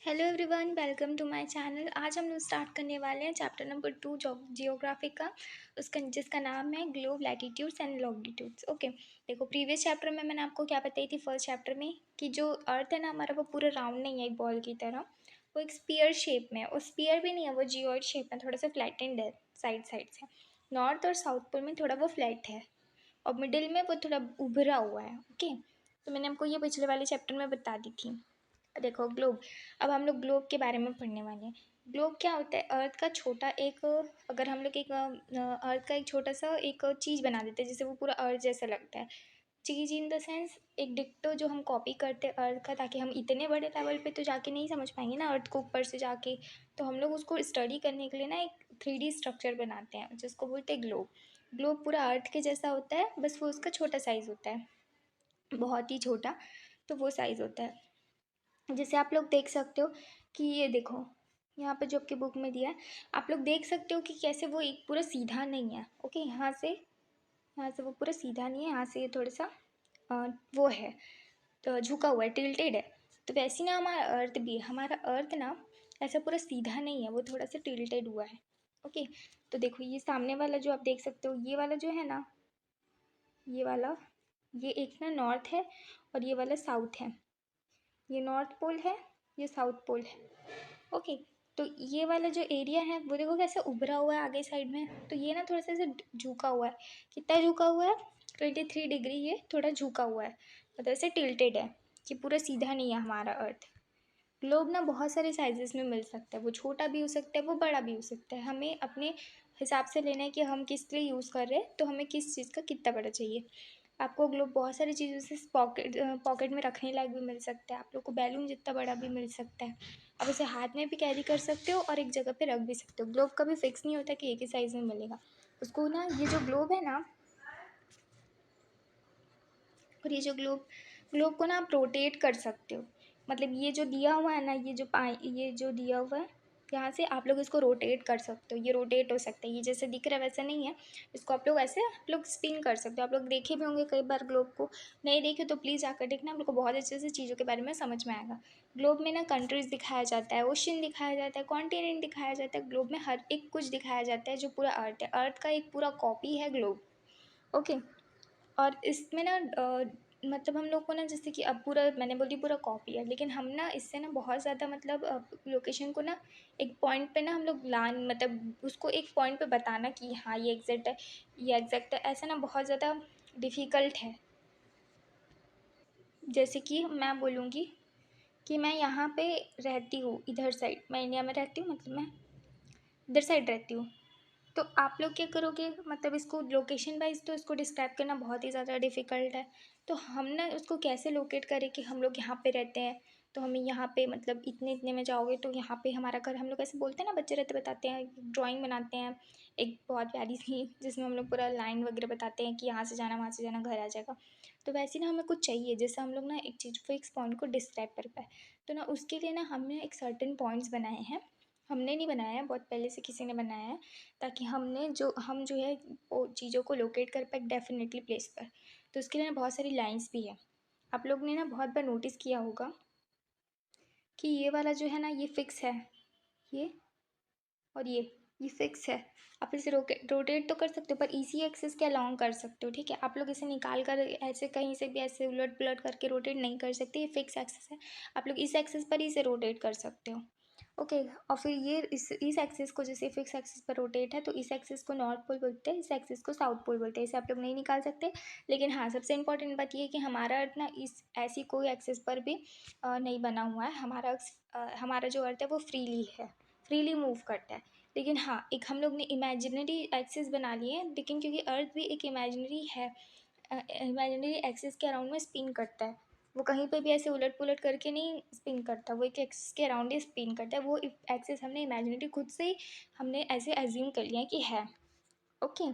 Hello everyone, welcome to my channel. आज हम लोग स्टार्ट करने वाले हैं चैप्टर नंबर 2 जियोग्राफी का। उसका जिसका नाम है globe latitudes and longitudes. Okay, देखो प्रीवियस चैप्टर में मैंने आपको क्या बताई थी फर्स्ट चैप्टर में कि जो अर्थ है ना हमारा, वो पूरा राउंड नहीं है एक बॉल की तरह। वो एक स्पीयर शेप में है, और स्पीयर भी नहीं है, वो जियोइड शेप में थोड़ा सा फ्लैटेंड है साइड साइड से। नॉर्थ और साउथ पोल में थोड़ा वो फ्लैट है, और मिडिल में वो थोड़ा उभरा हुआ है। ओके, तो मैंने आपको ये पिछले वाले चैप्टर में बता दी थी। देखो ग्लोब, अब हम लोग ग्लोब के बारे में पढ़ने वाले हैं। ग्लोब क्या होता है? अर्थ का छोटा एक, अगर हम लोग एक अर्थ का एक छोटा सा एक चीज़ बना देते हैं जिससे वो पूरा अर्थ जैसा लगता है। चीज़ इन द सेंस एक डिक्टो जो हम कॉपी करते हैं अर्थ का, ताकि हम इतने बड़े लेवल पे तो जाके नहीं समझ पाएंगे ना अर्थ को ऊपर से जाके। तो हम लोग उसको स्टडी करने के लिए ना एक 3D स्ट्रक्चर बनाते हैं जिसको बोलते हैं ग्लोब। ग्लोब पूरा अर्थ के जैसा होता है, बस वो उसका छोटा साइज़ होता है, बहुत ही छोटा। तो वो साइज़ होता है। जैसे आप लोग देख सकते हो कि ये देखो, यहाँ पे जो आपकी बुक में दिया है, आप लोग देख सकते हो कि कैसे वो एक पूरा सीधा नहीं है। ओके, यहाँ से वो पूरा सीधा नहीं है, यहाँ से ये थोड़ा सा वो है, तो झुका हुआ है, टिल्टेड है। तो वैसे ना हमारा अर्थ भी है, हमारा अर्थ ना ऐसा पूरा सीधा नहीं है, वो थोड़ा सा टिल्टेड हुआ है। ओके, तो देखो ये सामने वाला जो आप देख सकते हो, ये वाला जो है ना, ये वाला, ये एक ना नॉर्थ है और ये वाला साउथ है। ये नॉर्थ पोल है, ये साउथ पोल है। ओके, तो ये वाला जो एरिया है वो देखो कैसे उभरा हुआ है आगे साइड में। तो ये ना थोड़ा सा ऐसे झुका हुआ है। कितना झुका हुआ है? 23 डिग्री ये थोड़ा झुका हुआ है, मतलब ऐसे टिल्टेड है कि पूरा सीधा नहीं है हमारा अर्थ। ग्लोब ना बहुत सारे साइजेस में मिल सकता है, वो छोटा भी हो सकता है, वो बड़ा भी हो सकता है। हमें अपने हिसाब से लेना है कि हम किस लिए यूज़ कर रहे हैं, तो हमें किस चीज़ का कितना बड़ा चाहिए। आपको ग्लोब बहुत सारी चीज़ों से पॉकेट में रखने लायक भी मिल सकता है। आप लोग को बैलून जितना बड़ा भी मिल सकता है। आप उसे हाथ में भी कैरी कर सकते हो और एक जगह पे रख भी सकते हो। ग्लोब कभी फिक्स नहीं होता कि एक ही साइज़ में मिलेगा उसको ना। ये जो ग्लोब है ना, और ये जो ग्लोब ग्लोब को ना आप रोटेट कर सकते हो। मतलब ये जो दिया हुआ है ना, ये जो दिया हुआ है, यहाँ से आप लोग इसको रोटेट कर सकते हो। ये रोटेट हो सकता है, ये जैसे दिख रहा है वैसा नहीं है। इसको आप लोग ऐसे आप लोग स्पिन कर सकते हो। आप लोग देखे भी होंगे कई बार ग्लोब को। नहीं देखे तो प्लीज़ जाकर देखना, आप लोग को बहुत अच्छे से चीज़ों के बारे में समझ में आएगा। ग्लोब में ना कंट्रीज़ दिखाया जाता है, ओशन दिखाया जाता है, कॉन्टिनेंट दिखाया जाता है। ग्लोब में हर एक कुछ दिखाया जाता है जो पूरा अर्थ है। अर्थ का एक पूरा कॉपी है ग्लोब। ओके, और इसमें ना मतलब हम लोग को ना, जैसे कि अब पूरा मैंने बोली पूरा कॉपी है, लेकिन हम ना इससे ना बहुत ज़्यादा मतलब लोकेशन को ना एक पॉइंट पे ना हम लोग लान मतलब उसको एक पॉइंट पे बताना कि हाँ ये एग्जैक्ट है, ये एग्जैक्ट है, ऐसा ना बहुत ज़्यादा डिफ़िकल्ट है। जैसे कि मैं बोलूँगी कि मैं यहाँ पे रहती हूँ, इधर साइड मैं इंडिया में रहती हूँ, मतलब मैं इधर साइड रहती हूँ। तो आप लोग क्या करोगे, मतलब इसको लोकेशन वाइज तो इसको डिस्क्राइब करना बहुत ही ज़्यादा डिफ़िकल्ट है। तो हम ना उसको कैसे लोकेट करें कि हम लोग यहाँ पे रहते हैं, तो हमें यहाँ पे मतलब इतने इतने में जाओगे तो यहाँ पे हमारा घर। हम लोग ऐसे बोलते हैं ना, बच्चे रहते बताते हैं, ड्राइंग बनाते हैं एक बहुत प्यारी सी, जिसमें हम लोग पूरा लाइन वगैरह बताते हैं कि यहाँ से जाना, वहाँ से जाना, घर आ जाएगा। तो वैसे ना हमें कुछ चाहिए जिससे हम लोग ना एक चीज़ फिक्स पॉइंट को डिस्क्राइब कर पाए। तो ना उसके लिए ना हमने एक सर्टेन पॉइंट्स बनाए हैं। हमने नहीं बनाया है, बहुत पहले से किसी ने बनाया है, ताकि हम जो है वो चीज़ों को लोकेट कर पाए डेफिनेटली प्लेस पर। तो उसके लिए ना बहुत सारी लाइंस भी है। आप लोग ने ना बहुत बार नोटिस किया होगा कि ये वाला जो है ना, ये फिक्स है, ये और ये फिक्स है। आप इसे रोटेट तो कर सकते हो, पर इसी एक्सिस के अलॉन्ग कर सकते हो। ठीक है, आप लोग इसे निकाल कर ऐसे कहीं से भी ऐसे उलट पुलट करके रोटेट नहीं कर सकते। ये फिक्स एक्सिस है, आप लोग इस एक्सिस पर ही इसे रोटेट कर सकते हो। ओके, और फिर ये इस एक्सिस को, जैसे फिक्स एक्सिस पर रोटेट है तो इस एक्सिस को नॉर्थ पोल बोलते हैं, इस एक्सिस को साउथ पोल बोलते हैं। इसे आप लोग नहीं निकाल सकते। लेकिन हाँ, सबसे इंपॉर्टेंट बात ये है कि हमारा अर्थ ना इस ऐसी कोई एक्सिस पर भी नहीं बना हुआ है। हमारा जो अर्थ है वो फ्रीली मूव करता है। लेकिन हाँ, एक हम लोग ने इमेजिनरी एक्सिस बना लिए हैं, लेकिन क्योंकि अर्थ भी एक इमेजिनरी है, इमेजिनरी एक्सिस के अराउंड में स्पिन करता है। वो कहीं पे भी ऐसे उलट पुलट करके नहीं स्पिन करता, वो एक एक्सिस के अराउंड ही स्पिन करता है। वो एक्सिस हमने इमेजिनरी खुद से ही हमने ऐसे एज्यूम कर लिया है कि है। ओके,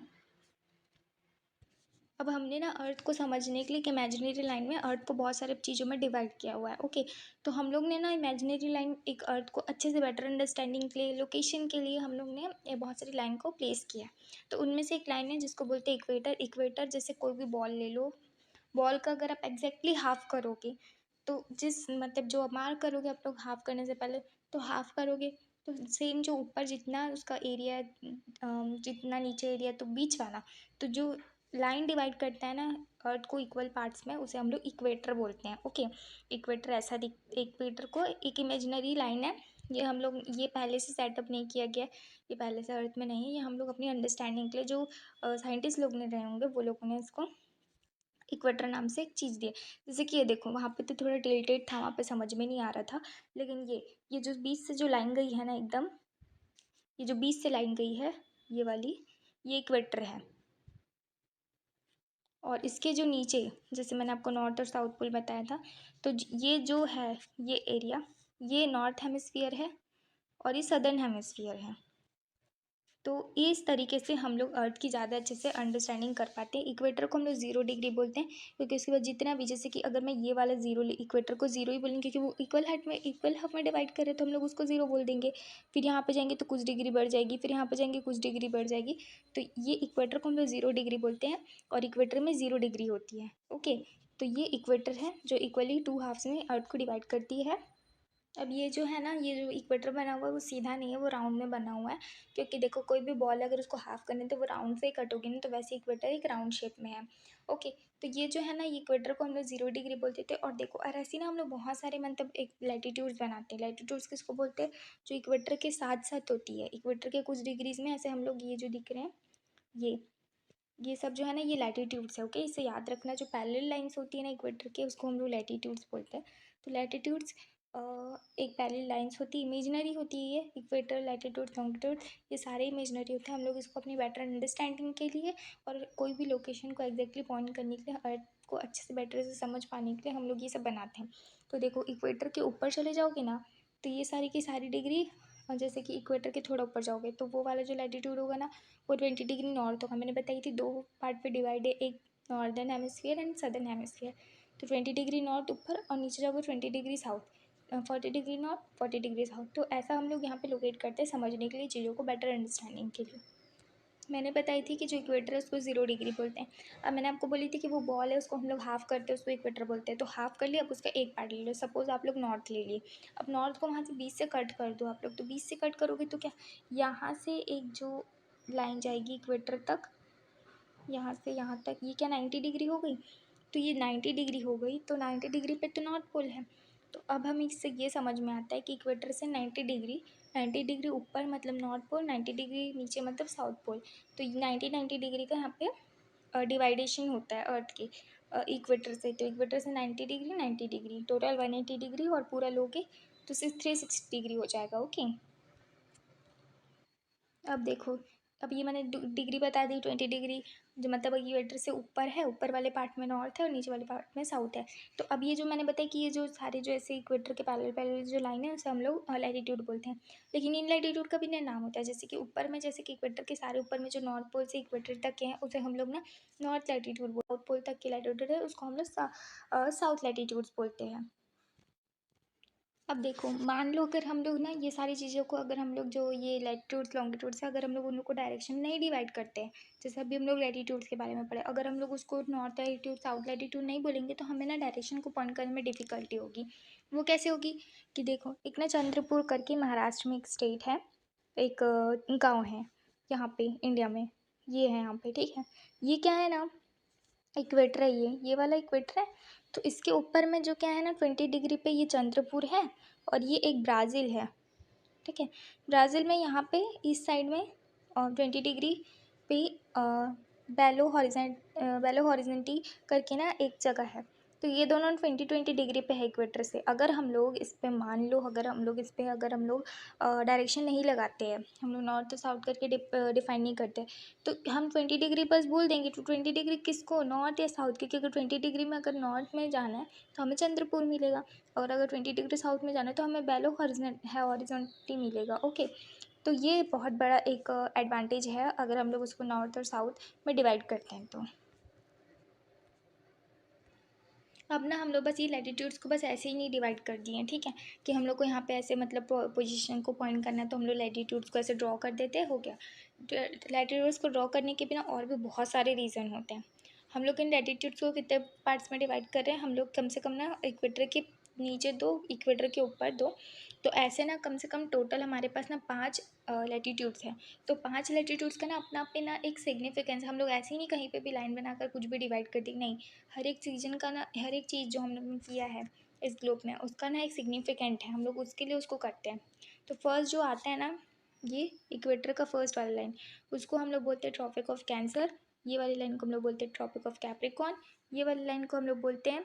अब हमने ना अर्थ को समझने के लिए एक इमेजिनरी लाइन में अर्थ को बहुत सारे चीज़ों में डिवाइड किया हुआ है। ओके, तो हम लोग ने ना इमेजिनरी लाइन एक अर्थ को अच्छे से बेटर अंडरस्टैंडिंग के लिए, लोकेशन के लिए हम लोग ने ये बहुत सारी लाइन को प्लेस किया है। तो उनमें से एक लाइन है जिसको बोलते हैं इक्वेटर। इक्वेटर जैसे कोई भी बॉल ले लो, बॉल का अगर आप एग्जैक्टली हाफ करोगे तो जिस मतलब जो आप मार्क करोगे आप लोग हाफ़ करने से पहले, तो हाफ़ करोगे तो सेम जो ऊपर जितना उसका एरिया है जितना नीचे एरिया तो बीच वाला, तो जो लाइन डिवाइड करता है ना अर्थ को इक्वल पार्ट्स में, उसे हम लोग इक्वेटर बोलते हैं। ओके, इक्वेटर ऐसा दिख, इक्वेटर को एक इमेजिनरी लाइन है, ये हम लोग ये पहले से सेटअप नहीं किया गया है, ये पहले से अर्थ में नहीं है, ये हम लोग अपनी अंडरस्टैंडिंग के लिए जो साइंटिस्ट लोग ने रहे होंगे वो लोगों ने इसको इक्वेटर नाम से एक चीज़ दी है। जैसे कि ये देखो वहाँ पे तो थोड़ा टिल्टेड था, वहाँ पे समझ में नहीं आ रहा था, लेकिन ये जो बीच से जो लाइन गई है ना एकदम, ये जो बीच से लाइन गई है ये वाली, ये इक्वेटर है। और इसके जो नीचे, जैसे मैंने आपको नॉर्थ और साउथ पोल बताया था, तो ये जो है ये एरिया, ये नॉर्थ हेमिस्फीयर है और ये सदर्न हेमिस्फीयर है। तो इस तरीके से हम लोग अर्थ की ज़्यादा अच्छे से अंडरस्टैंडिंग कर पाते हैं। इक्वेटर को हम लोग 0 डिग्री बोलते हैं, क्योंकि उसके बाद जितना भी, जैसे कि अगर मैं ये वाला ज़ीरो इक्वेटर को ज़ीरो ही बोलेंगे, क्योंकि वो इक्वल हाफ में डिवाइड करें तो हम लोग उसको ज़ीरो बोल देंगे। फिर यहाँ पे जाएंगे तो कुछ डिग्री बढ़ जाएगी, फिर यहाँ पे जाएंगे कुछ डिग्री बढ़ जाएगी। तो ये इक्वेटर को हम लोग 0 डिग्री बोलते हैं और इक्वेटर में 0 डिग्री होती है। ओके, तो ये इक्वेटर है जो इक्वली 2 हाफ्स में अर्थ को डिवाइड करती है। अब ये जो है ना, ये जो इक्वेटर बना हुआ है वो सीधा नहीं है, वो राउंड में बना हुआ है, क्योंकि देखो कोई भी बॉल अगर उसको हाफ करने तो वो राउंड से ही कट होगी ना, तो वैसे इक्वेटर एक राउंड शेप में है। ओके, तो ये जो है ना, ये इक्वेटर को हम लोग 0 डिग्री बोलते थे। और देखो, और ऐसे ना हम लोग बहुत सारे मतलब एक लैटिट्यूड्स बनाते हैं। लैटिट्यूड्स किसको बोलते हैं? जो इक्वेटर के साथ साथ होती है, इक्वेटर के कुछ डिग्रीज में, ऐसे हम लोग ये जो दिख रहे हैं, ये सब जो है ना, ये लैटिट्यूड्स है। ओके, इसे याद रखना, जो पैरेलल लाइंस होती है ना इक्वेटर के, उसको हम लोग लैटिट्यूड्स बोलते हैं। तो लैटिट्यूड्स एक पैरेलल लाइंस होती है, इमेजिनरी होती है, ये इक्वेटर, लैटिट्यूड, लॉन्गिट्यूड, ये सारे इमेजिनरी होते हैं। हम लोग इसको अपनी बेटर अंडरस्टैंडिंग के लिए और कोई भी लोकेशन को एग्जैक्टली पॉइंट करने के लिए, अर्थ को अच्छे से बेटर से समझ पाने के लिए हम लोग ये सब बनाते हैं। तो देखो, इक्वेटर के ऊपर चले जाओगे ना, तो ये सारी की सारी डिग्री, और जैसे कि इक्वेटर के थोड़ा ऊपर जाओगे तो वो वाला जो लैटिट्यूड होगा ना, वो 20 डिग्री नॉर्थ होगा। मैंने बताई थी 2 पार्ट पे डिवाइड है, एक northern hemisphere and southern hemisphere. तो 20 डिग्री नॉर्थ ऊपर और नीचे जाओगे 20 degree south, 40 degree north, 40 degree south. तो ऐसा हम लोग यहाँ पे लोकेट करते हैं समझने के लिए, चीज़ों को बेटर अंडरस्टैंडिंग के लिए। मैंने बताई थी कि जो इक्वेटर है उसको 0 डिग्री बोलते हैं। अब मैंने आपको बोली थी कि वो बॉल है उसको हम लोग हाफ करते हैं, उसको इक्वेटर बोलते हैं। तो हाफ कर लिया, अब उसका एक पार्ट ले लो। सपोज आप लोग नॉर्थ ले लिए, अब नॉर्थ को वहाँ से बीच से कट कर दो आप लोग। तो बीच से कट करोगे तो क्या, यहाँ से एक जो लाइन जाएगी इक्वेटर तक, यहाँ से यहाँ तक, ये क्या 90 डिग्री हो गई? तो ये 90 डिग्री हो गई, तो 90 डिग्री पे तो नॉर्थ पोल है। तो अब हम इससे ये समझ में आता है कि इक्वेटर से 90 डिग्री, 90 डिग्री ऊपर मतलब नॉर्थ पोल, 90 डिग्री नीचे मतलब साउथ पोल। तो 90 डिग्री का यहाँ पे डिवाइडेशन होता है अर्थ के इक्वेटर से। तो इक्वेटर से 90 डिग्री, 90 डिग्री, टोटल 180 डिग्री, और पूरा लोगे तो 360 डिग्री हो जाएगा। ओके, अब देखो, अब ये मैंने डिग्री बता दी, 20 डिग्री, जो मतलब इक्वेटर से ऊपर है, ऊपर वाले पार्ट में नॉर्थ है और नीचे वाले पार्ट में साउथ है। तो अब ये जो मैंने बताया कि ये जो सारे जो ऐसे इक्वेटर के पैरेलल पैरेलल जो लाइन है उसे हम लोग लैटिट्यूड बोलते हैं। लेकिन इन लैटिट्यूड का भी ना नाम होता है, जैसे कि ऊपर में, जैसे कि इक्वेटर के सारे ऊपर में जो नॉर्थ पोल से इक्वेटर तक के हैं उसे हम लोग ना नॉर्थ लैटिट्यूड, साउथ पोल तक के लैटिट्यूड है उसको हम लोग साउथ लैटिट्यूड्स बोलते हैं। अब देखो, मान लो अगर हम लोग ना ये सारी चीज़ों को, अगर हम लोग जो ये लैटिट्यूड्स लॉन्गिट्यूड्स है, अगर हम लोग उन लोग को डायरेक्शन नहीं डिवाइड करते हैं, जैसे अभी हम लोग लैटिट्यूड्स के बारे में पढ़े, अगर हम लोग उसको नॉर्थ लैटिट्यूड साउथ लैटिट्यूड नहीं बोलेंगे तो हमें ना डायरेक्शन को पॉइंट करने में डिफिकल्टी होगी। वो कैसे होगी कि देखो, एक ना चंद्रपुर करके महाराष्ट्र में एक स्टेट है, एक गाँव है यहाँ पे इंडिया में, ये है यहाँ पे, ठीक है। ये क्या है ना, इक्वेटर है, ये वाला इक्वेटर है। तो इसके ऊपर में जो क्या है ना, 20 डिग्री पे ये चंद्रपुर है और ये एक ब्राज़ील है, ठीक है। ब्राज़ील में यहाँ पे इस साइड में 20 डिग्री पे बेलो हॉरिजेंटी करके ना एक जगह है। तो ये दोनों 20 डिग्री पे है इक्वेटर से। अगर हम लोग इस पे मान लो, अगर हम लोग इस पे अगर हम लोग डायरेक्शन नहीं लगाते हैं, हम लोग नॉर्थ साउथ करके डिफाइन नहीं करते, तो हम 20 डिग्री बस बोल देंगे। तो 20 डिग्री किसको, नॉर्थ या साउथ? क्योंकि अगर 20 डिग्री में अगर नॉर्थ में जाना है तो हमें चंद्रपुर मिलेगा, और अगर 20 डिग्री साउथ में जाना है तो हमें बेलो हॉरिजॉन्टली मिलेगा। ओके, तो ये बहुत बड़ा एक एडवांटेज है अगर हम लोग उसको नॉर्थ और साउथ में डिवाइड करते हैं तो। अब ना हम लोग बस ये लैटिट्यूड्स को बस ऐसे ही नहीं डिवाइड कर दिए हैं, ठीक है, कि हम लोग को यहाँ पे ऐसे मतलब पोजीशन को पॉइंट करना है तो हम लोग लैटिट्यूड्स को ऐसे ड्रॉ कर देते हैं, हो गया। लैटिट्यूड्स को ड्रॉ करने के बिना और भी बहुत सारे रीज़न होते हैं। हम लोग इन लैटिट्यूड्स को कितने पार्ट्स में डिवाइड कर रहे हैं, हम लोग कम से कम ना इक्वेटर के नीचे 2, इक्वेटर के ऊपर 2, तो ऐसे ना कम से कम टोटल हमारे पास ना 5 लैटिट्यूड्स हैं। तो 5 लैटिट्यूड्स का ना अपना पे ना एक सिग्निफिकेंस, हम लोग ऐसे ही नहीं कहीं पे भी लाइन बनाकर कुछ भी डिवाइड कर दी, नहीं, हर एक सीजन का ना, हर एक चीज़ जो हम लोग ने किया है इस ग्लोब में उसका ना एक सिग्निफिकेंट है, हम लोग उसके लिए उसको करते हैं। तो फर्स्ट जो आता है ना, ये इक्वेटर का फर्स्ट वाला लाइन, उसको हम लोग बोलते हैं ट्रॉपिक ऑफ कैंसर, ये वाली लाइन को हम लोग बोलते हैं ट्रॉपिक ऑफ कैप्रिकॉर्न, ये वाली लाइन को हम लोग बोलते हैं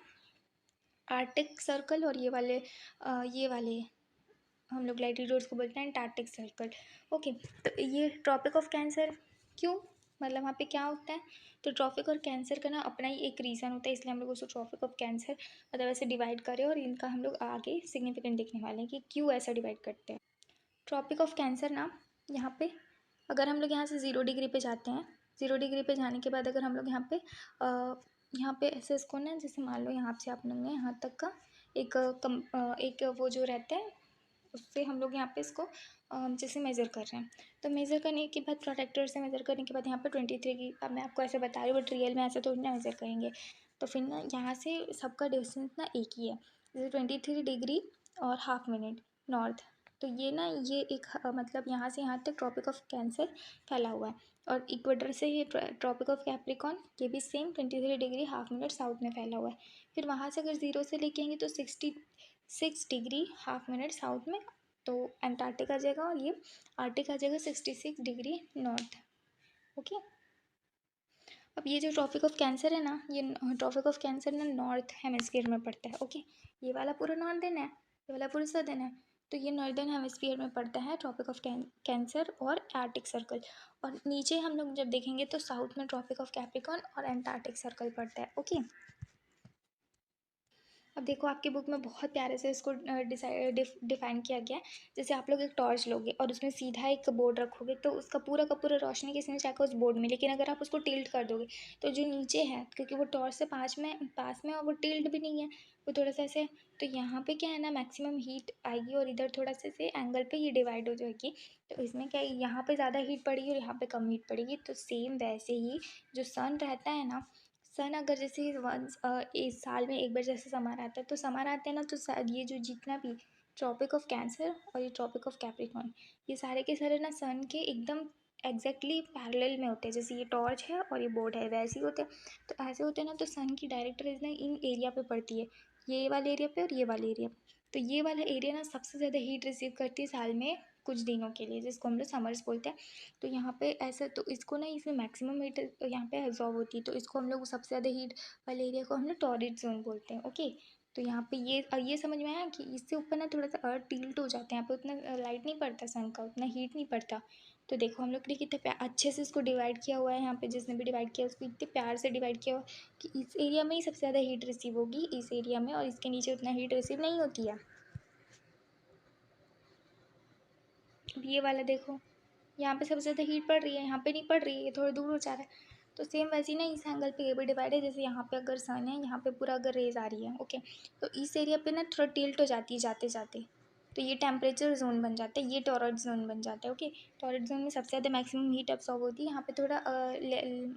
आर्टिक सर्कल, और ये वाले हम लोग लैटिट्यूड्स को बोलते हैं अंटार्कटिक सर्कल। ओके, तो ये ट्रॉपिक ऑफ कैंसर क्यों, मतलब वहाँ पे क्या होता है, तो ट्रॉपिक और कैंसर का ना अपना ही एक रीज़न होता है, इसलिए हम लोग उसको ट्रॉपिक ऑफ कैंसर मतलब ऐसे डिवाइड करें, और इनका हम लोग आगे सिग्निफिकेंट देखने वाले हैं कि क्यों ऐसा डिवाइड करते हैं। ट्रॉपिक ऑफ कैंसर ना, यहाँ पे अगर हम लोग यहाँ से 0 डिग्री पे जाते हैं, 0 डिग्री पे जाने के बाद अगर हम लोग यहाँ पे ऐसे इसको ना, जैसे मान लो यहाँ से आप लोग ने यहाँ तक का एक वो जो रहता है, उससे हम लोग यहाँ पे इसको जैसे मेज़र कर रहे हैं, तो मेज़र करने के बाद प्रोटेक्टर से मेज़र करने के बाद यहाँ पे 23 की, अब मैं आपको ऐसे बता रही हूँ बट रियल में ऐसे तो ना मेज़र करेंगे, तो फिर ना यहाँ से सबका डिस्टेंस ना एक ही है, जैसे 23 डिग्री और हाफ मिनट नॉर्थ, तो ये ना ये एक मतलब यहाँ से यहाँ तक ट्रॉपिक ऑफ कैंसर फैला हुआ है, और इक्वेटर से ये ट्रॉपिक ऑफ कैप्रिकॉर्न ये भी same 23 degree half minute south में फैला हुआ है। फिर वहाँ से अगर 0 से लेके आएंगे तो 66 डिग्री हाफ मिनट साउथ में, तो अंटार्कटिक आ जाएगा, और ये आर्टिक आ जाएगा 66 डिग्री नॉर्थ। ओके, अब ये जो ट्रॉपिक ऑफ कैंसर है ना, ये ट्रॉपिक ऑफ कैंसर ना नॉर्थ हेमिस्फीयर में पड़ता है। ओके, ये वाला पूरा नॉर्दर्न है, ये वाला पूरा सदर्न है, तो ये नॉर्दर्न हेमिस्फीयर में पड़ता है ट्रॉपिक ऑफ कैंसर और आर्टिक सर्कल, और नीचे हम लोग जब देखेंगे तो साउथ में ट्रॉपिक ऑफ कैप्रिकॉर्न और एंटार्कटिक सर्कल पड़ता है। ओके, अब देखो आपकी बुक में बहुत प्यारे से इसको डिफाइन किया गया है। जैसे आप लोग एक टॉर्च लोगे और उसमें सीधा एक बोर्ड रखोगे, तो उसका पूरा का पूरा रोशनी किस में जाएगा, उस बोर्ड में, लेकिन अगर आप उसको टिल्ट कर दोगे तो जो नीचे है, क्योंकि वो टॉर्च से पास में और वो टिल्ट भी नहीं है, वो थोड़ा सा ऐसे, तो यहाँ पे क्या है ना, मैक्सिमम हीट आएगी और इधर थोड़ा सा से एंगल पे ये डिवाइड हो जाएगी, तो इसमें क्या है, यहाँ पे ज़्यादा हीट पड़ेगी और यहाँ पे कम हीट पड़ेगी। तो सेम वैसे ही जो सन रहता है ना, सन अगर जैसे वंस इस साल में एक बार जैसे समर आता है, तो समर आते हैं ना, तो ये जो जितना भी ट्रॉपिक ऑफ कैंसर और ये ट्रॉपिक ऑफ कैप्रिकॉर्न, ये सारे के सारे ना सन के एकदम एग्जैक्टली पैरेलल में होते हैं, जैसे ये टॉर्च है और ये बोर्ड है वैसे ही होते हैं। तो ऐसे होते हैं ना, तो सन की डायरेक्ट रेज ना इन एरिया पे पड़ती है, ये वाले एरिया पे और ये वाले एरिया पे, तो ये वाला एरिया ना सबसे ज़्यादा हीट रिसीव करती है साल में कुछ दिनों के लिए, जिसको हम लोग समर्स बोलते हैं। तो यहाँ पे ऐसा, तो इसको ना इसमें मैक्सिमम हीट यहाँ पे एब्जॉर्ब होती है, तो इसको हम लोग सबसे ज़्यादा हीट वाले एरिया को हम लोग टॉरिड जोन बोलते हैं। ओके, तो यहाँ पे ये समझ में आया कि इससे ऊपर ना थोड़ा सा अर्थ टिल्ट हो जाता है, यहाँ पे उतना लाइट नहीं पड़ता सन का, उतना हीट नहीं पड़ता। तो देखो हम लोग ने कितने अच्छे से इसको डिवाइड किया हुआ है, यहाँ पे जिसने भी डिवाइड किया उसको इतने प्यार से डिवाइड किया हुआ है कि इस एरिया में ही सबसे ज़्यादा हीट रिसीव होगी इस एरिया में, और इसके नीचे उतना हीट रिसीव नहीं होती है। अब ये वाला देखो, यहाँ पे सबसे ज़्यादा हीट पड़ रही है, यहाँ पे नहीं पड़ रही है, ये थोड़ा दूर हो जा रहा है। तो सेम वैसे ही ना इस एंगल पे ये भी डिवाइड है, जैसे यहाँ पे अगर सन है, यहाँ पे पूरा अगर रेज आ रही है, ओके, तो इस एरिया पे ना थोड़ा टिल्ट हो जाती है जाते जाते, तो ये टेम्परेचर जोन बन जाता है, ये टॉरॉइड जोन बन जाता है। ओके, टॉरॉइड जोन में सबसे ज़्यादा मैक्सिमम हीट अब्सॉर्ब होती है, यहाँ पे थोड़ा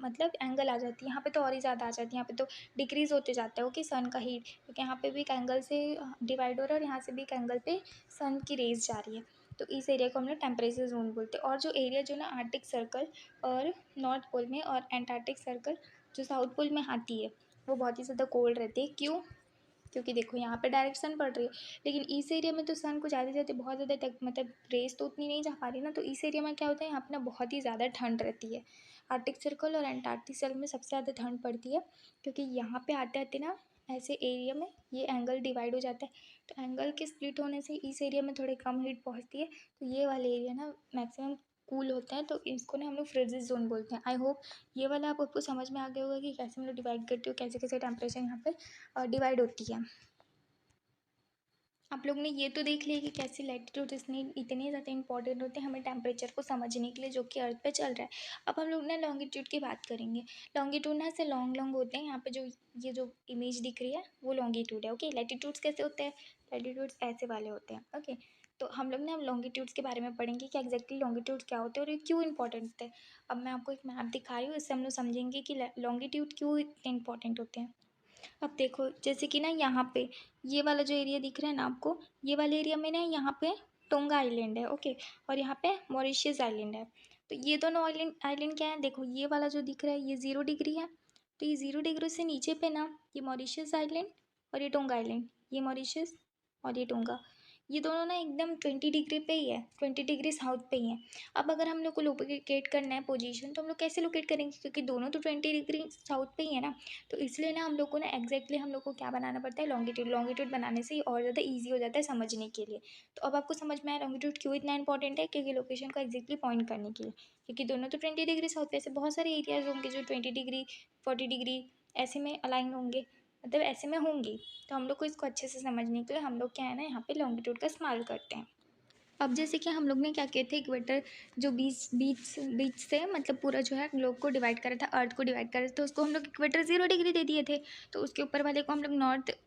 मतलब एंगल आ जाती है, यहाँ पे तो और ही ज़्यादा आ जाती है, यहाँ पे तो डिक्रीज़ होते जाता है। ओके, सन का हीट, क्योंकि यहाँ पे भी एक एंगल से डिवाइड हो रहा है और यहाँ से भी एक एंगल पे सन की रेज जा रही है, तो इस एरिया को हम लोग टेम्परेचर जोन बोलते हैं। और जो एरिया जो ना आर्टिक सर्कल और नॉर्थ पोल में और एंटार्कटिक सर्कल जो साउथ पोल में आती है, वो बहुत ही ज़्यादा कोल्ड रहती है। क्यों, क्योंकि देखो यहाँ पे डायरेक्ट सन पड़ रही है, लेकिन इस एरिया में तो सन को जाते जाते बहुत ज़्यादा तक मतलब रेस तो उतनी नहीं जा पा रही ना, तो इस एरिया में क्या होता है, यहाँ पे ना बहुत ही ज़्यादा ठंड रहती है। आर्टिक सर्कल और एंटार्कटिक सर्कल में सबसे ज़्यादा ठंड पड़ती है, क्योंकि यहाँ पे आते आते ना ऐसे एरिया में ये एंगल डिवाइड हो जाता है, तो एंगल के स्प्लिट होने से इस एरिया में थोड़ी कम हीट पहुँचती है, तो ये वाले एरिया ना मैक्सिमम कूल होता है, तो इसको ना हम लोग फ्रिजिज जोन बोलते हैं। आई होप ये वाला आपको समझ में आ गया होगा कि कैसे हम लोग डिवाइड करते हो, कैसे कैसे टेम्परेचर यहाँ पे डिवाइड होती है। आप लोग ने ये तो देख लिया कि कैसे लैटिट्यूड इतने ज़्यादा इंपॉर्टेंट होते हैं हमें टेम्परेचर को समझने के लिए, जो कि अर्थ पे चल रहा है। अब हम लोग ना लॉन्गिट्यूड की बात करेंगे। लॉन्गिट्यूड ना ऐसे लॉन्ग लॉन्ग होते हैं, यहाँ पे जो ये जो इमेज दिख रही है वो लॉन्गिट्यूड है। ओके, लैटिट्यूड्स कैसे होते हैं, लैटिट्यूड्स ऐसे वाले होते हैं। ओके, तो हम लोग ना अब लॉन्गिट्यूड्स के बारे में पढ़ेंगे कि एग्जैक्टली लॉन्गिट्यूड क्या होते हैं और ये क्यों इंपॉर्टेंट थे। अब मैं आपको एक मैप दिखा रही हूँ, इससे हम लोग समझेंगे कि लॉन्गिट्यूड क्यों इतने इंपॉर्टेंट होते हैं। अब देखो जैसे कि ना यहाँ पे ये वाला जो एरिया दिख रहा है ना आपको, ये वाले एरिया में ना यहाँ पे टोंगा आइलैंड है, ओके, और यहाँ पे मॉरिशियस आइलैंड है। तो ये दोनों आइलैंड आइलैंड क्या है, देखो ये वाला जो दिख रहा है ये 0 डिग्री है, तो ये 0 डिग्री से नीचे पे ना ये मॉरिशियस आइलैंड और ये टोंगा आइलैंड, ये मॉरिशियस और ये टोंगा, ये दोनों ना एकदम 20 डिग्री पे ही है, 20 डिग्री साउथ पे ही है। अब अगर हम लोग को लोकेट करना है पोजीशन, तो हम लोग कैसे लोकेट करेंगे, क्योंकि दोनों तो 20 डिग्री साउथ पे ही है ना। तो इसलिए ना हम लोग को ना एग्जैक्टली हम लोग को क्या बनाना पड़ता है, लॉन्गिट्यूड। लॉन्गिट्यूड बनाने से ही और ज़्यादा ईजी हो जाता है समझने के लिए। तो अब आपको समझ में आया लॉन्गिट्यूड क्यों इतना इंपॉर्टेंट है, क्योंकि लोकेशन को एग्जैक्टली पॉइंट करने के लिए, क्योंकि दोनों तो 20 डिग्री साउथ पे, ऐसे बहुत सारे एरियाज होंगे जो 20 डिग्री 40 डिग्री ऐसे में अलाइन होंगे, मतलब ऐसे में होंगी। तो हम लोग को इसको अच्छे से समझने के लिए हम लोग क्या है ना यहाँ पे लॉन्गिट्यूड का इस्तेमाल करते हैं। अब जैसे कि हम लोग ने क्या किए थे, इक्वेटर जो बीच बीच बीच से मतलब पूरा जो है ग्लोब को डिवाइड करा था, अर्थ को डिवाइड करा था, तो उसको हम लोग इक्वेटर 0 डिग्री दे दिए थे। तो उसके ऊपर वाले को हम लोग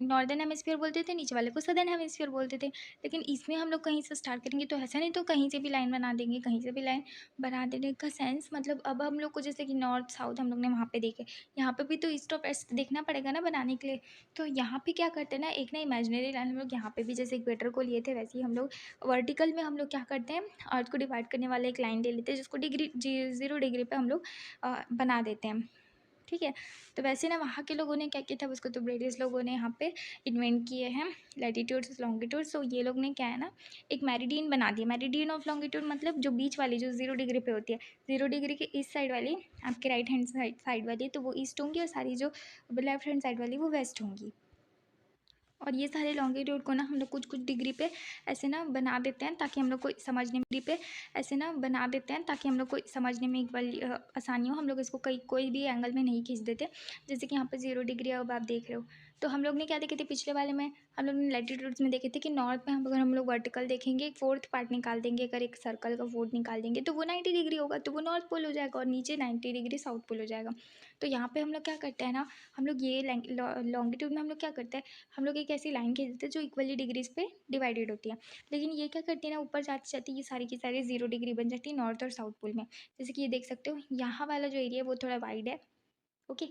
नॉर्दर्न हेमिस्फीयर बोलते थे, नीचे वाले को सदर्न हेमिस्फीयर बोलते थे। लेकिन इसमें हम लोग कहीं से स्टार्ट करेंगे, तो ऐसा नहीं तो कहीं से भी लाइन बना देंगे, कहीं से भी लाइन बना देने का सेंस मतलब अब हम लोग को जैसे कि नॉर्थ साउथ हम लोग ने वहाँ पे देखे, यहाँ पे भी तो ईस्ट ऑफ वेस्ट देखना पड़ेगा ना बनाने के लिए। तो यहाँ पे क्या करते हैं ना, एक ना इमेजिनरी लाइन हम लोग यहाँ पे भी जैसे इक्वेटर को लिए थे, वैसे ही हम लोग वर्टिकल में हम लोग क्या करते हैं, अर्थ को डिवाइड करने वाले एक लाइन ले लेते हैं, जिसको 0 डिग्री पे हम लोग बना देते हैं, ठीक है। तो वैसे ना वहाँ के लोगों ने क्या किया था, उसको तो ब्रिटिश लोगों ने यहाँ पे इन्वेंट किए हैं लैटिट्यूड्स लॉन्गिट्यूड्स। तो ये लोग ने क्या है ना एक मेरिडियन बना दिया, मेरिडियन ऑफ लॉन्गिट्यूड मतलब जो बीच वाली जो 0 डिग्री पे होती है, 0 डिग्री के इस साइड वाली आपके राइट हैंड साइड वाली तो वो ईस्ट होंगी, और सारी जो लेफ्ट हैंड साइड वाली वो वेस्ट होंगी। और ये सारे लॉन्गिट्यूड को ना हम लोग कुछ कुछ डिग्री पे ऐसे ना बना देते हैं, ताकि हम लोग को समझने में डिग्री पे ऐसे ना बना देते हैं ताकि हम लोग को समझने में एक बार आसानी हो। हम लोग इसको कोई भी एंगल में नहीं खींच देते। जैसे कि यहाँ पे 0 डिग्री अब आप देख रहे हो, तो हम लोग ने क्या देखे थे पिछले वाले में, हम लोग ने लैटिट्यूड्स में देखे थे कि नॉर्थ में अगर हम लोग वर्टिकल देखेंगे, एक फोर्थ पार्ट निकाल देंगे, अगर एक सर्कल का फोर्थ निकाल देंगे तो वो 90 डिग्री होगा, तो वो नॉर्थ पोल हो जाएगा, और नीचे 90 डिग्री साउथ पोल हो जाएगा। तो यहाँ पे हम लोग क्या करते हैं ना, हम लोग ये लॉन्गिट्यूड में हम लोग क्या करते हैं, हम लोग एक ऐसी लाइन खींच देते हैं जो इक्वली डिग्रीज पे डिवाइडेड होती है। लेकिन ये क्या करती है ना, ऊपर जाती जाती ये सारी की सारी 0 डिग्री बन जाती है नॉर्थ और साउथ पोल में। जैसे कि ये देख सकते हो, यहाँ वाला जो एरिया है वो थोड़ा वाइड है, ओके,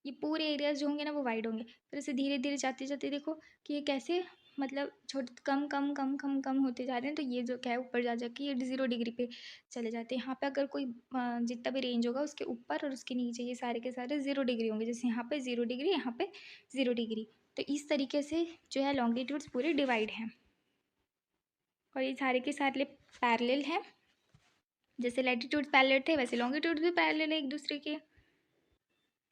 ये पूरे एरियाज जो होंगे ना वो वाइड होंगे। फिर ऐसे धीरे धीरे जाते जाते देखो कि ये कैसे मतलब छोटे कम कम कम कम कम होते जा रहे हैं। तो ये जो क्या है ऊपर जा जाके ये 0 डिग्री पे चले जाते हैं। यहाँ पे अगर कोई जितना भी रेंज होगा उसके ऊपर और उसके नीचे ये सारे के सारे 0 डिग्री होंगे, जैसे यहाँ पे 0 डिग्री, यहाँ पे 0 डिग्री। तो इस तरीके से जो है लॉन्गिट्यूड्स पूरे डिवाइड हैं, और ये सारे के सारे पैरेलल हैं। जैसे लैटिट्यूड पैरेलल थे वैसे लॉन्गिट्यूड भी पैरेलल है एक दूसरे के।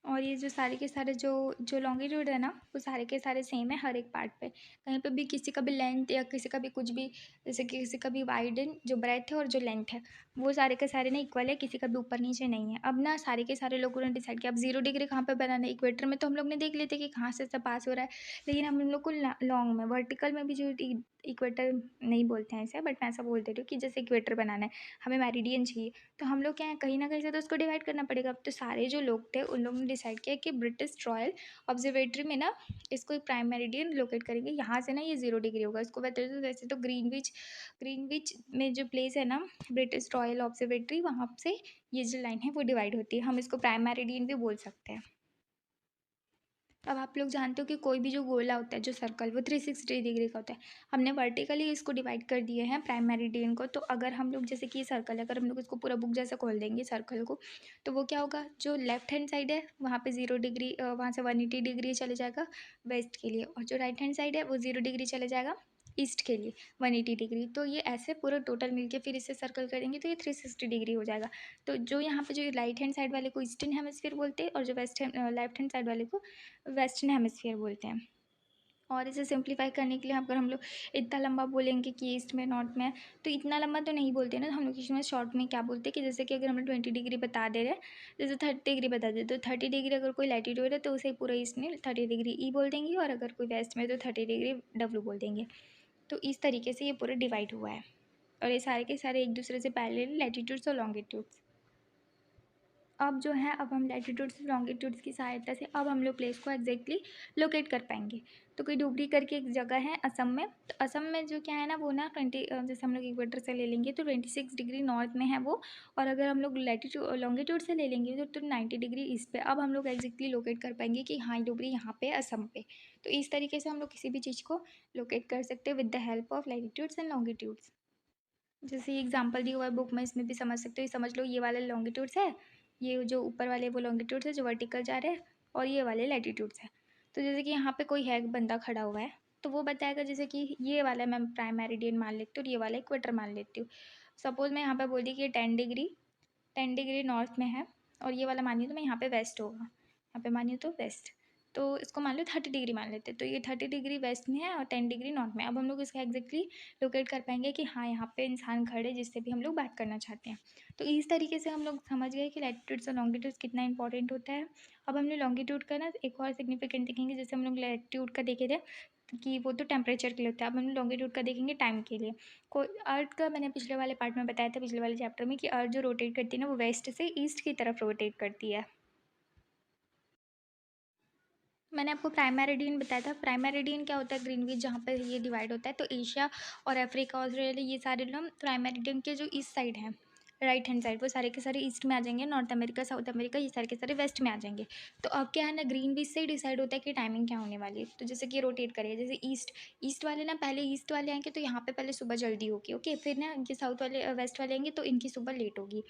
और ये जो सारे के सारे जो जो लॉन्गिट्यूड है ना वो सारे के सारे सेम है हर एक पार्ट पे। कहीं पे भी किसी का भी लेंथ या किसी का भी कुछ भी, जैसे कि किसी का भी वाइड जो ब्रेथ है और जो लेंथ है वो सारे के सारे ना इक्वल है, किसी का भी ऊपर नीचे नहीं है। अब ना सारे के सारे लोगों ने डिसाइड किया अब 0 डिग्री कहाँ पे बनाना है। इक्वेटर में तो हम लोग ने देख लेते कि कहाँ से सब पास हो रहा है, लेकिन हम लोग को लॉन्ग में वर्टिकल में भी जो इक्वेटर नहीं बोलते हैं ऐसे, बट मैं ऐसा बोल देती हूँ कि जैसे इक्वेटर बनाना है हमें मैरिडियन चाहिए, तो हम लोग क्या है कहीं ना कहीं से तो उसको डिवाइड करना पड़ेगा। अब तो सारे जो लोग थे उन लोगों ने डिसाइड किया कि ब्रिटिश रॉयल ऑब्जर्वेटरी में ना इसको एक प्राइम मेरिडियन लोकेट करेंगे, यहाँ से ना ये 0 डिग्री होगा। इसको वैसे तो ग्रीनविच में जो प्लेस है ना ब्रिटिश रॉयल ऑब्जर्वेटरी, वहाँ से ये जो लाइन है वो डिवाइड होती है, हम इसको प्राइम मेरिडियन भी बोल सकते हैं। अब आप लोग जानते हो कि कोई भी जो गोला होता है जो सर्कल वो 360 डिग्री का होता है। हमने वर्टिकली इसको डिवाइड कर दिए हैं प्राइम मेरिडियन को। तो अगर हम लोग जैसे कि ये सर्कल है, अगर हम लोग इसको पूरा बुक जैसा खोल देंगे सर्कल को, तो वो क्या होगा, जो लेफ्ट हैंड साइड है वहाँ पे 0 डिग्री, वहाँ से 180 डिग्री चले जाएगा वेस्ट के लिए, और जो राइट हैंड साइड है वो 0 डिग्री चले जाएगा ईस्ट के लिए 180 डिग्री। तो ये ऐसे पूरा टोटल मिलके फिर इसे सर्कल करेंगे तो ये 360 डिग्री हो जाएगा। तो जो यहाँ पे जो राइट हैंड साइड वाले को ईस्टर्न हेमिस्फीयर बोलते हैं, और जो लेफ्ट हैंड साइड वाले को वेस्टर्न हेमिस्फीयर बोलते हैं। और इसे सिंप्लीफाई करने के लिए अगर हम लोग इतना लंबा बोलेंगे कि ईस्ट में नॉर्थ में है, तो इतना लंबा तो नहीं बोलते ना, हम लोग इसमें शॉर्ट में क्या बोलते हैं कि जैसे कि अगर हमें 20 डिग्री बता दे रहे हैं, जैसे 30 डिग्री बता दे तो 30 डिग्री अगर कोई लैटिट्यूड है तो उसे पूरा ईस्ट में 30 डिग्री ई बोल देंगे, और अगर कोई वेस्ट में तो 30 डिग्री डब्ल्यू बोल देंगे। तो इस तरीके से ये पूरा डिवाइड हुआ है, और ये सारे के सारे एक दूसरे से पैरेलल लैटिट्यूड्स और लॉन्गिट्यूड्स। अब जो है अब हम लैटिट्यूड्स लॉन्गिट्यूड्स की सहायता से अब हम लोग प्लेस को एग्जैक्टली लोकेट कर पाएंगे। तो कोई डुबरी करके एक जगह है असम में, तो असम में जो क्या है ना वो ना जैसे हम लोग इक्वेटर से ले लेंगे तो 26 डिग्री नॉर्थ में है वो, और अगर हम लोग लैटिट्यूड लॉन्गिट्यूड से ले लेंगे तो 90 डिग्री ईस्ट पे। अब हम लोग एग्जैक्टली लोकेट कर पाएंगे कि हाँ डुबरी यहाँ पे असम पे। तो इस तरीके से हम लोग किसी भी चीज़ को लोकेट कर सकते हैं with the help of latitudes and longitudes. जैसे एग्जांपल दिया हुआ है बुक में, इसमें भी समझ सकते हो। ये समझ लो, ये वाला लॉन्गिट्यूड्स है, ये जो ऊपर वाले वो लॉन्गिट्यूड्स है जो वर्टिकल जा रहे हैं, और ये वाले लैटिट्यूड्स है। तो जैसे कि यहाँ पे कोई है बंदा खड़ा हुआ है, तो वो बताएगा जैसे कि ये वाला मैं प्राइम मेरिडियन मान लेती हूँ और ये वाला इक्वेटर मान लेती हूँ। सपोज मैं यहाँ पे बोल दी कि ये 10 डिग्री नॉर्थ में है, और ये वाला मानिए तो मैं यहाँ पे वेस्ट होगा, यहाँ पे मानिए तो वेस्ट, तो इसको मान लो 30 डिग्री मान लेते हैं। तो ये 30 डिग्री वेस्ट में है और 10 डिग्री नॉर्थ में। अब हम लोग इसका एग्जैक्टली लोकेट कर पाएंगे कि हाँ यहाँ पे इंसान खड़े जिससे भी हम लोग बात करना चाहते हैं। तो इस तरीके से हम लोग समझ गए कि लैटिट्यूड्स और लॉन्गिट्यूड्स कितना इंपॉर्टेंट होता है। अब हमने लॉन्गिट्यूड का ना एक और सिग्निफिकेंट देखेंगे। जैसे हम लोग लैटिट्यूड का देखे थे कि वो तो टेम्परेचर के लिए होता है, अब हम लॉन्गिट्यूड का देखेंगे टाइम के लिए। कोई अर्थ का मैंने पिछले वाले पार्ट में बताया था, पिछले वाले चैप्टर में, कि अर्थ जो रोटेट करती है ना वो वेस्ट से ईस्ट की तरफ रोटेट करती है। मैंने आपको प्राइम मेरिडियन बताया था। प्राइम मेरिडियन क्या होता है, ग्रीनविच जहाँ पर ये डिवाइड होता है। तो एशिया और अफ्रीका ऑस्ट्रेलिया ये सारे ना प्राइम मेरिडियन के जो ईस्ट साइड हैं, राइट हैंड साइड, वो सारे के सारे ईस्ट में आ जाएंगे। नॉर्थ अमेरिका साउथ अमेरिका ये सारे के सारे वेस्ट में आ जाएंगे। तो अब क्या है ना, ग्रीनविच से डिसाइड होता है कि टाइमिंग क्या होने वाली है। तो जैसे कि रोटेट करेगा, जैसे ईस्ट ईस्ट वाले ना पहले ईस्ट वाले आएंगे तो यहाँ पे पहले सुबह जल्दी होगी, ओके। फिर ना ये साउथ वाले वेस्ट वाले आएंगे तो इनकी सुबह लेट होगी।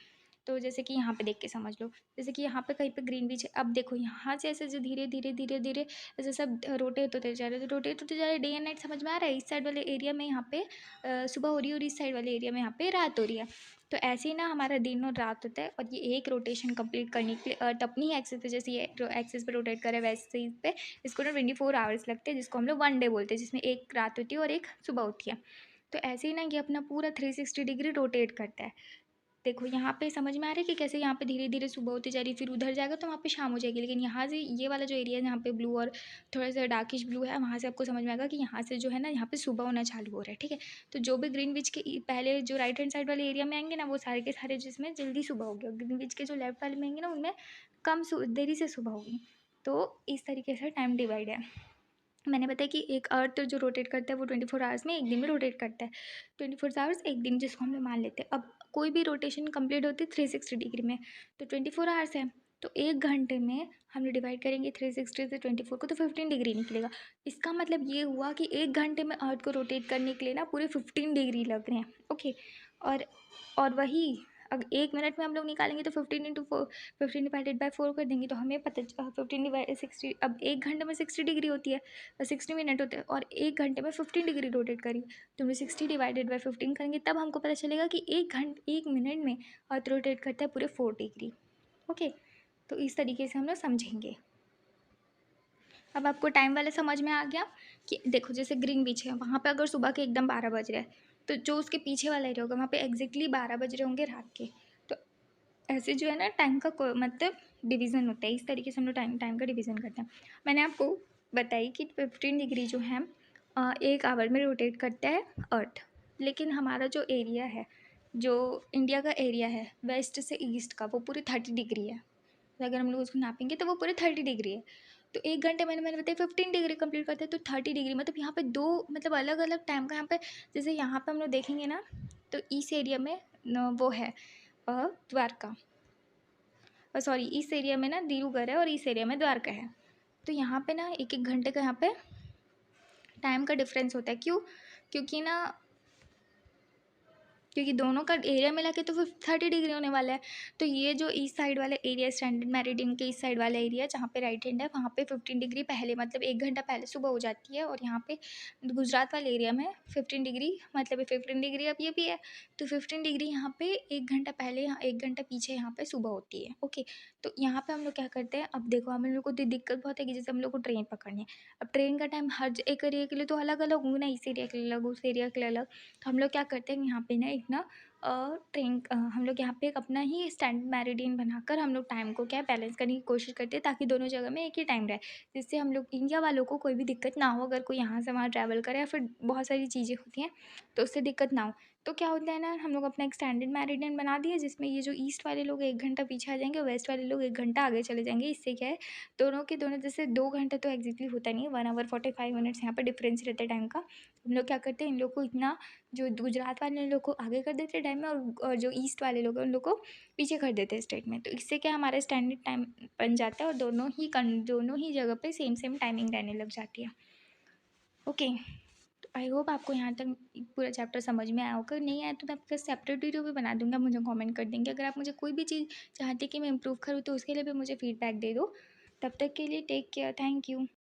तो जैसे कि यहाँ पे देख के समझ लो, जैसे कि यहाँ पे कहीं पे ग्रीनविच है। अब देखो यहाँ से ऐसे जो धीरे धीरे धीरे धीरे ऐसे सब रोटेट होते जा रहे हैं, तो रोटेट होते जा रहे हैं। डे एंड नाइट समझ में आ रहा है। इस साइड वाले एरिया में यहाँ पे सुबह हो रही है और इस साइड वाले एरिया में यहाँ पे रात हो रही है। तो ऐसे ही ना हमारा दिन और रात होता है। और ये एक रोटेशन कंप्लीट करने के लिए अर्थ अपनी एक्सिस पे, जैसे ये एक्सिस पे रोटेट करे वैसे ही पे इसको ना 24 आवर्स लगते हैं, जिसको हम लोग 1 डे बोलते हैं, जिसमें एक रात होती है और एक सुबह होती है। तो ऐसे ही ना ये अपना पूरा 360 डिग्री रोटेट करता है। देखो यहाँ पे समझ में आ रहा है कि कैसे यहाँ पे धीरे धीरे सुबह होती जा रही है, फिर उधर जाएगा तो वहाँ पे शाम हो जाएगी। लेकिन यहाँ से ये वाला जो एरिया है यहाँ पे ब्लू और थोड़ा सा डार्किश ब्लू है, वहाँ से आपको समझ में आएगा कि यहाँ से जो है ना यहाँ पे सुबह होना चालू हो रहा है, ठीक है। तो जो भी ग्रीनविच के पहले जो राइट हैंड साइड वाले एरिया में आएंगे ना वो सारे के सारे जिसमें जल्दी सुबह होगी, और ग्रीनविच के जो लेफ्ट वाले में आएंगे ना उनमें कम देरी से सुबह होगी। तो इस तरीके से टाइम डिवाइड है। मैंने बताया कि एक अर्थ जो रोटेट करता है वो 24 आवर्स में एक दिन में रोटेट करता है। 24 आवर्स एक दिन, जिसको हम लोग मान लेते हैं। अब कोई भी रोटेशन कंप्लीट होती है 360 डिग्री में, तो 24 आवर्स है। तो 1 घंटे में हम लोग डिवाइड करेंगे 360 से 24 को, तो 15 डिग्री निकलेगा। इसका मतलब ये हुआ कि 1 घंटे में अर्थ को रोटेट करने के लिए ना पूरे 15 डिग्री लग रहे हैं, ओके। और और वही अगर 1 मिनट में हम लोग निकालेंगे तो 15 × 4, 15 डिवाइडेड बाय 4 कर देंगे तो हमें पता 15 डिवाइड 60। अब 1 घंटे में 60 डिग्री होती है, 60 मिनट होते हैं, और 1 घंटे में 15 डिग्री रोटेट करी। तो हम 60 डिवाइडेड बाय 15 करेंगे, तब हमको पता चलेगा कि 1 मिनट में अर्थ रोटेट करता है पूरे 4 डिग्री, ओके। तो इस तरीके से हम लोग समझेंगे। अब आपको टाइम वाला समझ में आ गया कि देखो जैसे ग्रीनविच है, वहाँ पे अगर सुबह के एकदम 12 बज रहे हैं, तो जो उसके पीछे वाला एरिया होगा वहाँ पे एग्जैक्टली 12 बज रहे होंगे रात के। तो ऐसे जो है ना टाइम का मतलब डिवीज़न होता है। इस तरीके से हम लोग टाइम का डिवीज़न करते हैं। मैंने आपको बताई कि 15 डिग्री जो है 1 आवर में रोटेट करता है अर्थ। लेकिन हमारा जो एरिया है, जो इंडिया का एरिया है वेस्ट से ईस्ट का, वो पूरे 30 डिग्री है। तो अगर हम लोग उसको नापेंगे तो वो पूरे 30 डिग्री है। तो 1 घंटे मैंने बताया 15 डिग्री कंप्लीट करते हैं, तो 30 डिग्री मतलब यहाँ पे दो मतलब अलग अलग टाइम का। यहाँ पे जैसे यहाँ पे हम लोग देखेंगे ना, तो इस एरिया में वो है द्वारका, सॉरी इस एरिया में ना दिब्रूगढ़ है और इस एरिया में द्वारका है। तो यहाँ पे ना 1 1 घंटे का यहाँ पे टाइम का डिफरेंस होता है। क्यों? क्योंकि दोनों का एरिया मिला के तो फिर 30 डिग्री होने वाला है। तो ये जो ईस्ट साइड वाला एरिया, स्टैंडर्ड मेरिडियन के ईस्ट साइड वाला एरिया जहाँ पे राइट हैंड है, वहाँ पे 15 डिग्री पहले मतलब 1 घंटा पहले सुबह हो जाती है। और यहाँ पे गुजरात वाले एरिया में 15 डिग्री मतलब 15 डिग्री अब ये भी है, तो 15 डिग्री यहाँ पे 1 घंटा पहले, यहाँ 1 घंटा पीछे यहाँ पे सुबह होती है, ओके। तो यहाँ पे हम लोग क्या करते हैं, अब देखो हम लोग को तो दिक्कत बहुत है कि जैसे हम लोग को ट्रेन पकड़नी है। अब ट्रेन का टाइम हर एक एरिया के लिए तो अलग अलग होगा ना, इस एरिया के लिए अलग, उस एरिया के लिए अलग। तो हम लोग क्या करते हैं यहाँ पे ना एक ना हम लोग यहाँ पे एक अपना ही स्टैंडर्ड मेरिडियन बनाकर हम लोग टाइम को क्या है बैलेंस करने की कोशिश करते हैं, ताकि दोनों जगह में एक ही टाइम रहे, जिससे हम लोग इंडिया वालों को कोई भी दिक्कत ना हो। अगर कोई यहाँ से वहाँ ट्रैवल करे या फिर बहुत सारी चीज़ें होती हैं तो उससे दिक्कत ना हो। तो क्या होता है ना, हम लोग अपना एक स्टैंडर्ड मेरिडियन बना दिए, जिसमें ये जो ईस्ट वाले लोग 1 घंटा पीछे आ जाएंगे, वेस्ट वाले लोग 1 घंटा आगे चले जाएंगे। इससे क्या है, दोनों के दोनों, जैसे 2 घंटे तो एग्जैक्टली होता नहीं है, 1 आवर 45 मिनट्स यहाँ पर डिफरेंस रहता है टाइम का। हम लोग क्या करते हैं, इन लोग को इतना, जो गुजरात वाले लोग को आगे कर देते हैं टाइम में, और जो ईस्ट वाले लोग हैं उन लोग को पीछे कर देते हैं स्टेट में। तो इससे क्या हमारा स्टैंडर्ड टाइम बन जाता है, और दोनों ही जगह पे सेम सेम टाइमिंग रहने लग जाती है। ओके, तो आई होप आपको यहाँ तक पूरा चैप्टर समझ में आया होगा। नहीं आया तो मैं आपका सेपरेट वीडियो भी बना दूँगा, मुझे कमेंट कर देंगे। अगर आप मुझे कोई भी चीज़ चाहते कि मैं इम्प्रूव करूँ तो उसके लिए भी मुझे फीडबैक दे दो। तब तक के लिए टेक केयर, थैंक यू।